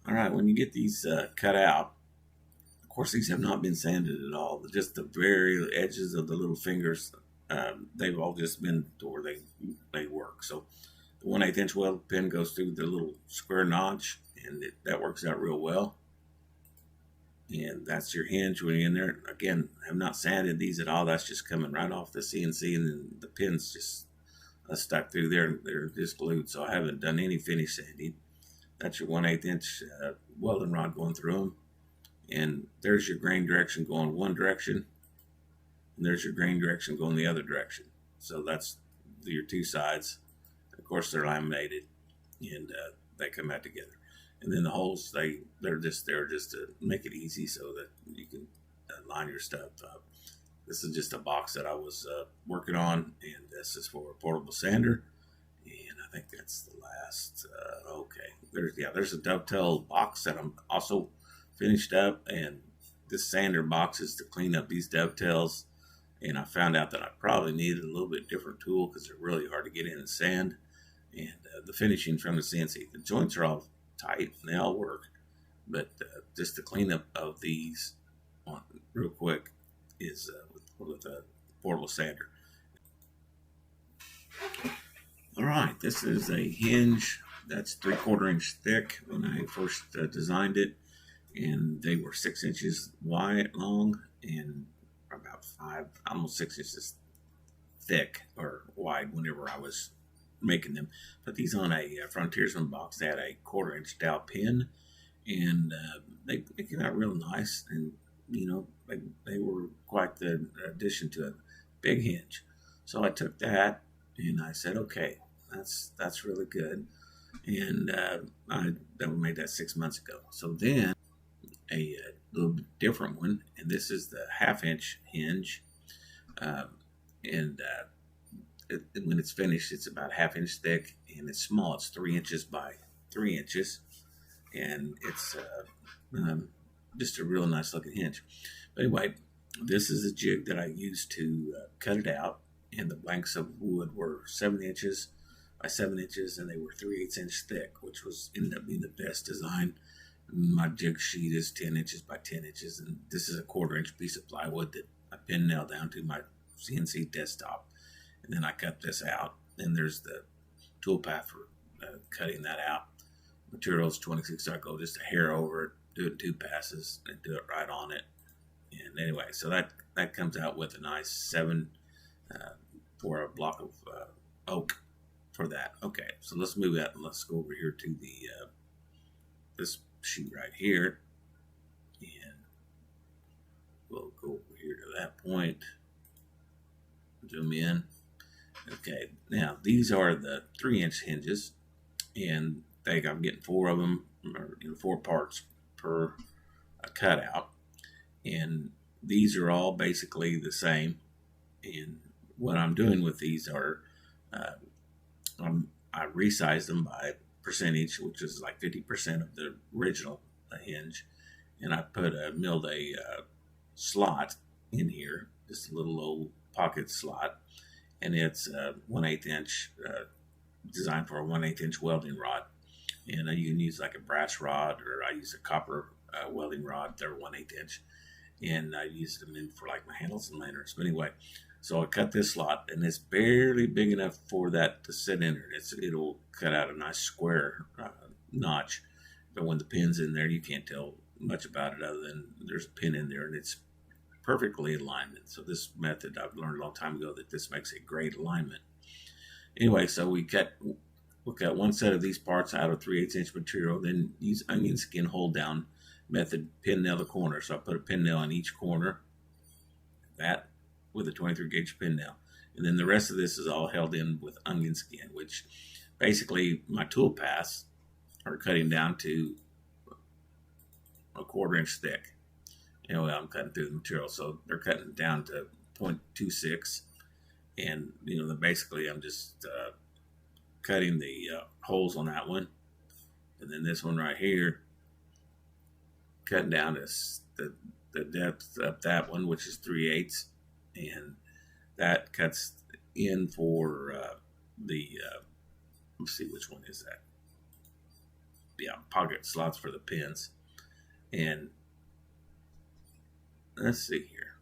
All right, when you get these cut out, of course, these have not been sanded at all. Just the very edges of the little fingers, they've all just been to where they work. So the 1/8 inch weld pin goes through the little square notch, and that works out real well. And that's your hinge when you're in there. Again, have not sanded these at all. That's just coming right off the CNC, and then the pins just stuck through there. They're just glued. So I haven't done any finish sanding. That's your 1/8 inch welding rod going through them. And there's your grain direction going one direction, and there's your grain direction going the other direction. So that's your two sides. Of course, they're laminated, and they come out together. And then the holes, they're just there just to make it easy so that you can line your stuff up. This is just a box that I was working on, and this is for a portable sander. And I think that's the last. Okay, there's a dovetail box that I'm also finished up, and this sander box is to clean up these dovetails. And I found out that I probably needed a little bit different tool because they're really hard to get in and sand. And the finishing from the CNC, the joints are all tight and they all work, but just the cleanup of these real quick is with a portable sander. All right, this is a hinge that's 3/4 inch thick when I first designed it, and they were 6 inches wide long and about almost 6 inches thick or wide whenever I was making them. Put these on a Frontiersman box. They had a 1/4 inch dowel pin, and they came out real nice, and they were quite the addition to a big hinge. So I took that and I said, okay, that's really good, and I made that 6 months ago. So then a little bit different one, and this is the 1/2 inch hinge, and when it's finished, it's about 1/2 inch thick, and it's small. It's 3 inches by 3 inches, and it's just a real nice looking hinge. But anyway, this is a jig that I used to cut it out, and the blanks of wood were 7 inches by 7 inches, and they were 3/8 inch thick, which ended up being the best design. My jig sheet is 10 inches by 10 inches, and this is a 1/4 inch piece of plywood that I pin nailed down to my CNC desktop. And then I cut this out, and there's the tool path for cutting that out. Materials 26, so I go just a hair over it, do it in 2 passes, and do it right on it. And anyway, so that comes out with a nice 7 for a block of oak for that. Okay, so let's move that and let's go over here to the this sheet right here, and we'll go over here to that point. Zoom in. Okay, now these are the 3 inch hinges, and I'm getting 4 of them, or 4 parts per cutout, and these are all basically the same. And what I'm doing with these are I resized them by percentage, which is like 50% of the original hinge, and I milled a slot in here, just a little old pocket slot, and it's 1/8 inch, designed for a 1/8 inch welding rod. And you can use like a brass rod, or I use a copper welding rod. They're 1/8 inch, and I used them for like my handles and lanyards. But anyway, so I cut this slot, and it's barely big enough for that to sit in there. It'll cut out a nice square notch, but when the pin's in there, you can't tell much about it other than there's a pin in there, and it's perfectly alignment. So this method, I've learned a long time ago that this makes a great alignment. Anyway, so we'll cut one set of these parts out of 3/8 inch material, then use onion skin hold down method, pin nail the corner. So I put a pin nail in each corner, that with a 23 gauge pin nail. And then the rest of this is all held in with onion skin, which basically my tool paths are cutting down to a 1/4 inch thick. Anyway, I'm cutting through the material, so they're cutting down to 0.26, and basically I'm just cutting the holes on that one, and then this one right here, cutting down to the depth of that one, which is 3/8, and that cuts in for let's see, which one is that? pocket slots for the pins. And let's see here.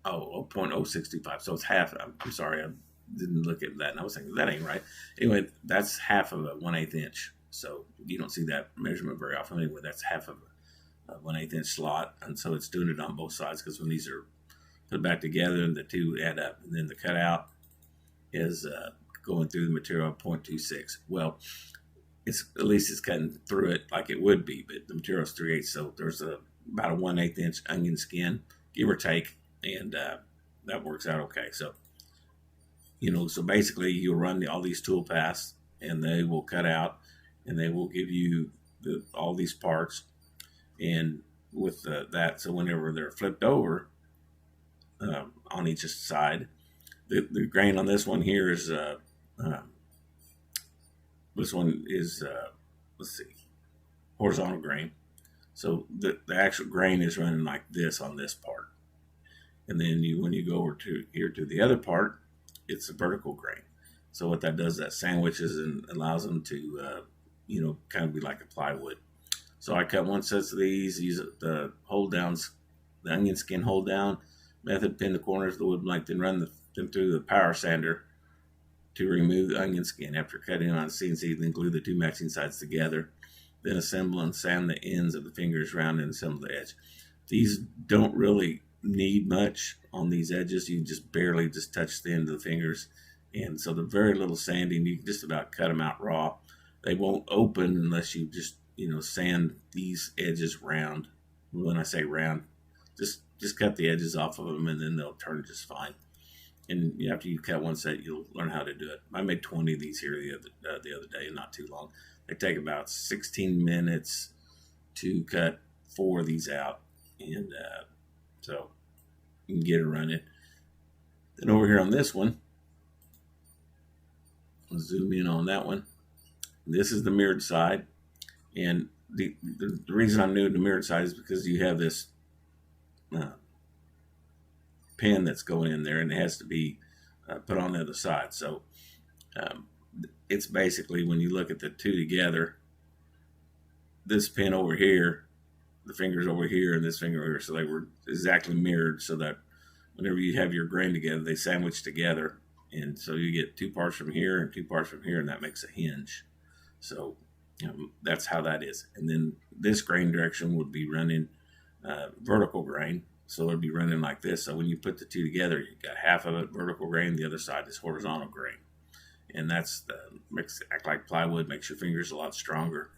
Oh, 0.065. So it's half. I'm sorry, I didn't look at that, and I was thinking that ain't right. Anyway, that's half of a 1/8 inch. So you don't see that measurement very often. Anyway, that's half of a 1/8 inch slot, and so it's doing it on both sides, because when these are put back together, and the two add up, and then the cutout is going through the material at 0.26. Well, it's at least it's cutting through it like it would be, but the material is 3/8, so there's about a 1/8 inch onion skin, give or take, and that works out okay. So, so basically you'll run all these tool paths, and they will cut out, and they will give you all these parts, and with that, so whenever they're flipped over on each side, the grain on this one here is let's see, horizontal grain. So the actual grain is running like this on this part. And then when you go over to here to the other part, it's a vertical grain. So what that does, that sandwiches and allows them to, kind of be like a plywood. So I cut one set of these, use the hold downs, the onion skin hold down method, pin the corners of the wood blank, then run them through the power sander to remove the onion skin. After cutting on CNC, then glue the two matching sides together. Then assemble and sand the ends of the fingers around and assemble the edge. These don't really need much on these edges. You just barely just touch the end of the fingers, and so the very little sanding, you can just about cut them out raw. They won't open unless you just sand these edges round. When I say round, just cut the edges off of them, and then they'll turn just fine. And after you cut one set, you'll learn how to do it. I made 20 of these here the other day, not too long. They take about 16 minutes to cut 4 of these out, and so you can get it running. Then over here on this one, I'll zoom in on that one. This is the mirrored side, and the reason I'm doing the mirrored side is because you have this pin that's going in there, and it has to be put on the other side. So it's basically, when you look at the two together, this pin over here, the fingers over here, and this finger over here, so they were exactly mirrored, so that whenever you have your grain together, they sandwich together, and so you get 2 parts from here and 2 parts from here, and that makes a hinge. So that's how that is. And then this grain direction would be running vertical grain, so it'd be running like this. So when you put the two together, you got half of it vertical grain, the other side is horizontal grain, and that's makes it act like plywood, makes your fingers a lot stronger,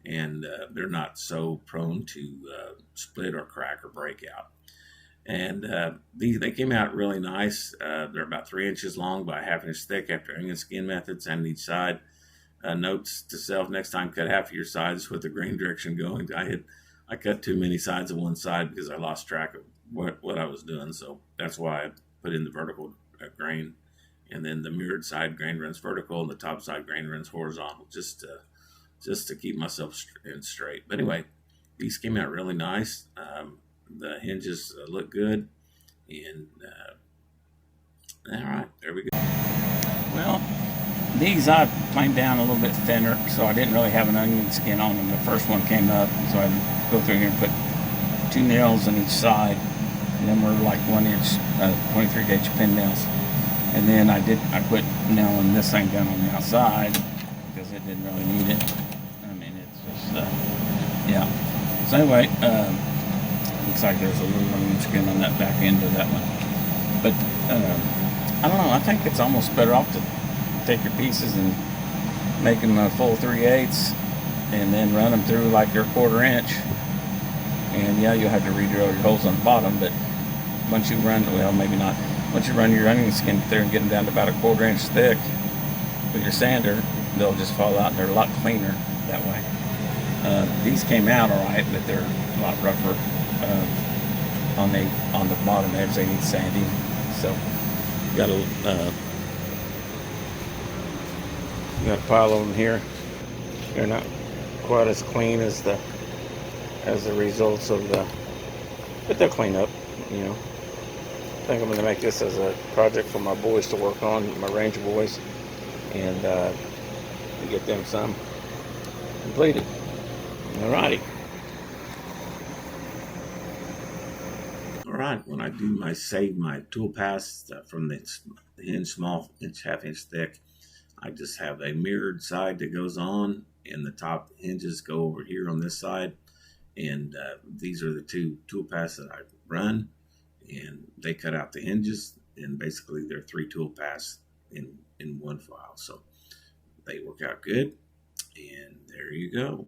and they're not so prone to split or crack or break out. And they came out really nice. They're about 3 inches long by 1/2 inch thick after onion skin method, sand each side. Notes to self: next time, cut half of your sides with the grain direction going. I cut too many sides of one side because I lost track of what I was doing. So that's why I put in the vertical grain, and then the mirrored side grain runs vertical, and the top side grain runs horizontal, just to keep myself straight. But anyway, these came out really nice. The hinges look good, and all right, there we go. Well, these I planed down a little bit thinner, so I didn't really have an onion skin on them. The first one came up, so I had to go through here and put 2 nails on each side, and then we're like 1 inch 23 gauge pin nails. And then I put nailing this thing down on the outside because it didn't really need it. I mean, it's just yeah. So anyway, looks like there's a little onion skin on that back end of that one, but I don't know. I think it's almost better off to take your pieces and make them a full 3/8, and then run them through like they're 1/4 inch. And yeah, you'll have to re-drill your holes on the bottom, but once you run, well, maybe not. Once you run your onion skin through and get them down to about a 1/4 inch thick with your sander, they'll just fall out, and they're a lot cleaner that way. These came out all right, but they're a lot rougher on the bottom edge. They need sanding, so you got a pile of them here. They're not quite as clean as the results of but they'll clean up, I think I'm going to make this as a project for my boys to work on, my Ranger boys, and to get them some completed. Alrighty. Alright, when I do my save my tool paths from the hinge small inch, half inch thick, I just have a mirrored side that goes on, and the top hinges go over here on this side. And these are the two tool paths that I run, and they cut out the hinges, and basically they're 3 tool paths in one file. So they work out good, and there you go.